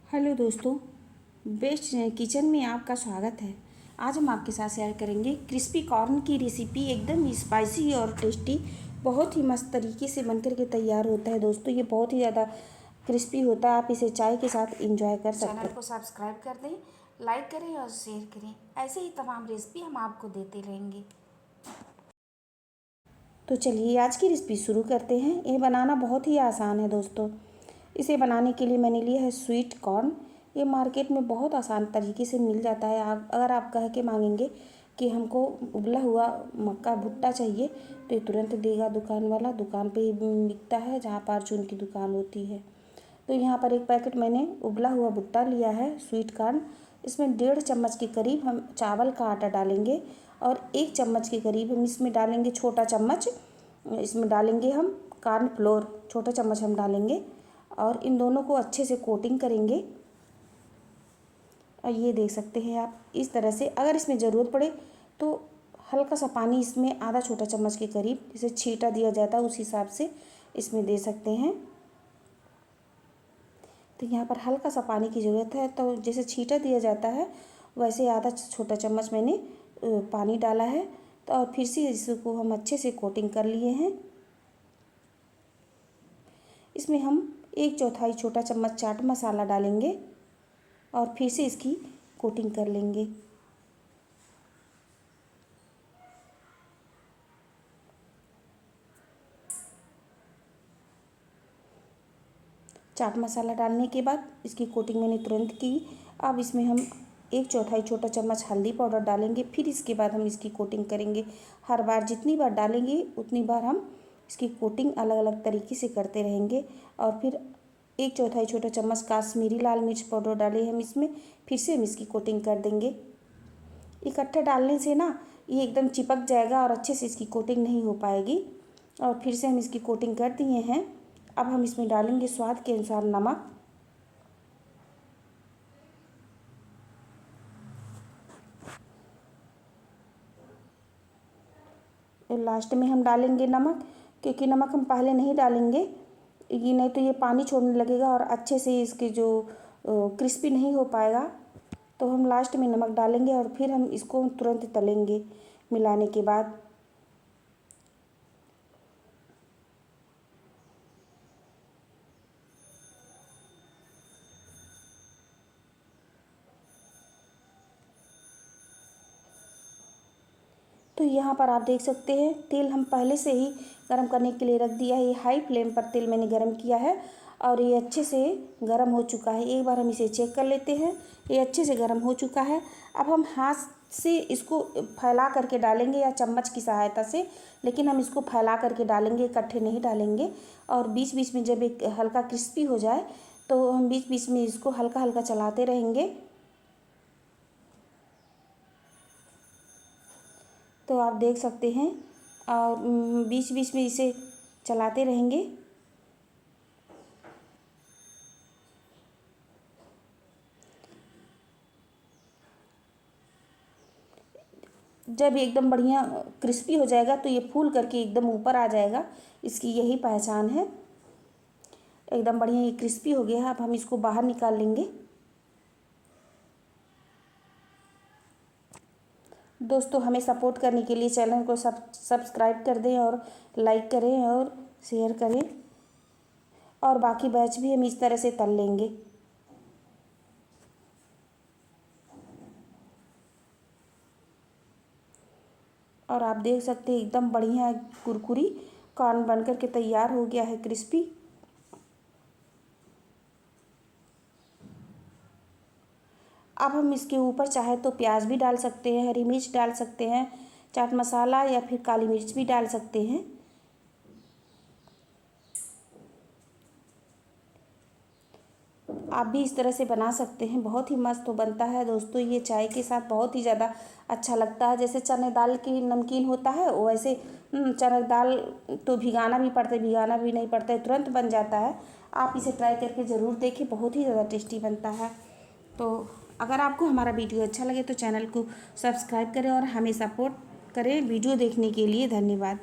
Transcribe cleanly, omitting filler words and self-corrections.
Hello दोस्तों, best kitchen में आपका स्वागत है। आज हम आपके साथ शेयर करेंगे क्रिस्पी कॉर्न की रेसिपी। एकदम स्पाइसी और टेस्टी, बहुत ही मस्त तरीके से बनकर के तैयार होता है। दोस्तों ये बहुत ही ज़्यादा क्रिस्पी होता है। आप इसे चाय के साथ एंजॉय कर सकते हैं। चैनल को सब्सक्राइब कर दें, लाइक करें और शेयर करें। ऐसे ही तमाम रेसिपी हम आपको देते रहेंगे। तो चलिए आज की रेसिपी शुरू करते हैं। ये बनाना बहुत ही आसान है दोस्तों। इसे बनाने के लिए मैंने लिया है स्वीट कॉर्न। ये मार्केट में बहुत आसान तरीके से मिल जाता है। आप अगर आप कह के मांगेंगे कि हमको उबला हुआ मक्का भुट्टा चाहिए तो ये तुरंत देगा दुकान वाला। दुकान पे ही बिकता है जहाँ परचून की दुकान होती है। तो यहाँ पर एक पैकेट मैंने उबला हुआ भुट्टा लिया है स्वीट कॉर्न। इसमें 1.5 चम्मच के करीब हम चावल का आटा डालेंगे और 1 चम्मच के करीब हम इसमें डालेंगे छोटा चम्मच। इसमें डालेंगे हम कॉर्न फ्लोर, छोटा चम्मच हम डालेंगे और इन दोनों को अच्छे से कोटिंग करेंगे। और ये देख सकते हैं आप इस तरह से। अगर इसमें ज़रूरत पड़े तो हल्का सा पानी इसमें आधा छोटा चम्मच के करीब, जिसे छींटा दिया जाता है उस हिसाब से इसमें दे सकते हैं। तो यहाँ पर हल्का सा पानी की ज़रूरत है। तो जैसे छींटा दिया जाता है वैसे आधा छोटा चम्मच मैंने पानी डाला है। तो और फिर से इसको हम अच्छे से कोटिंग कर लिए हैं। इसमें हम 1/4 छोटा चम्मच चाट मसाला डालेंगे और फिर से इसकी कोटिंग कर लेंगे। चाट मसाला डालने के बाद इसकी कोटिंग मैंने तुरंत की। अब इसमें हम 1/4 छोटा चम्मच हल्दी पाउडर डालेंगे। फिर इसके बाद हम इसकी कोटिंग करेंगे। हर बार जितनी बार डालेंगे उतनी बार हम इसकी कोटिंग अलग अलग तरीके से करते रहेंगे। और फिर 1/4 छोटा चम्मच काश्मीरी लाल मिर्च पाउडर डाले हम इसमें। फिर से हम इसकी कोटिंग कर देंगे। इकट्ठे डालने से ना ये एकदम चिपक जाएगा और अच्छे से इसकी कोटिंग नहीं हो पाएगी। और फिर से हम इसकी कोटिंग कर दिए हैं। अब हम इसमें डालेंगे स्वाद के अनुसार नमक। और लास्ट में हम डालेंगे नमक, क्योंकि नमक हम पहले नहीं डालेंगे ये नहीं तो ये पानी छोड़ने लगेगा और अच्छे से इसके जो क्रिस्पी नहीं हो पाएगा। तो हम लास्ट में नमक डालेंगे और फिर हम इसको तुरंत तलेंगे मिलाने के बाद। तो यहाँ पर आप देख सकते हैं तेल हम पहले से ही गरम करने के लिए रख दिया है। ये हाई फ्लेम पर तेल मैंने गरम किया है और ये अच्छे से गरम हो चुका है। एक बार हम इसे चेक कर लेते हैं। ये अच्छे से गरम हो चुका है। अब हम हाथ से इसको फैला करके डालेंगे या चम्मच की सहायता से, लेकिन हम इसको फैला करके डालेंगे, इकट्ठे नहीं डालेंगे। और बीच बीच में जब एक हल्का क्रिस्पी हो जाए तो हम बीच बीच में इसको हल्का हल्का चलाते रहेंगे। तो आप देख सकते हैं और बीच बीच में इसे चलाते रहेंगे। जब एकदम बढ़िया क्रिस्पी हो जाएगा तो ये फूल करके एकदम ऊपर आ जाएगा। इसकी यही पहचान है। एकदम बढ़िया ये क्रिस्पी हो गया है। अब हम इसको बाहर निकाल लेंगे। दोस्तों हमें सपोर्ट करने के लिए चैनल को सब्सक्राइब कर दें और लाइक करें और शेयर करें। और बाकी बैच भी हम इस तरह से तल लेंगे। और आप देख सकते हैं एकदम बढ़िया कुरकुरी कॉर्न बनकर के तैयार हो गया है, क्रिस्पी। अब हम इसके ऊपर चाहे तो प्याज भी डाल सकते हैं, हरी मिर्च डाल सकते हैं, चाट मसाला या फिर काली मिर्च भी डाल सकते हैं। आप भी इस तरह से बना सकते हैं। बहुत ही मस्त तो बनता है दोस्तों। ये चाय के साथ बहुत ही ज़्यादा अच्छा लगता है। जैसे चने दाल की नमकीन होता है वैसे चने दाल तो भिगाना भी पड़ता है, भिगाना भी नहीं पड़ता है, तुरंत बन जाता है। आप इसे ट्राई करके ज़रूर देखें, बहुत ही ज़्यादा टेस्टी बनता है। तो अगर आपको हमारा वीडियो अच्छा लगे तो चैनल को सब्सक्राइब करें और हमें सपोर्ट करें। वीडियो देखने के लिए धन्यवाद।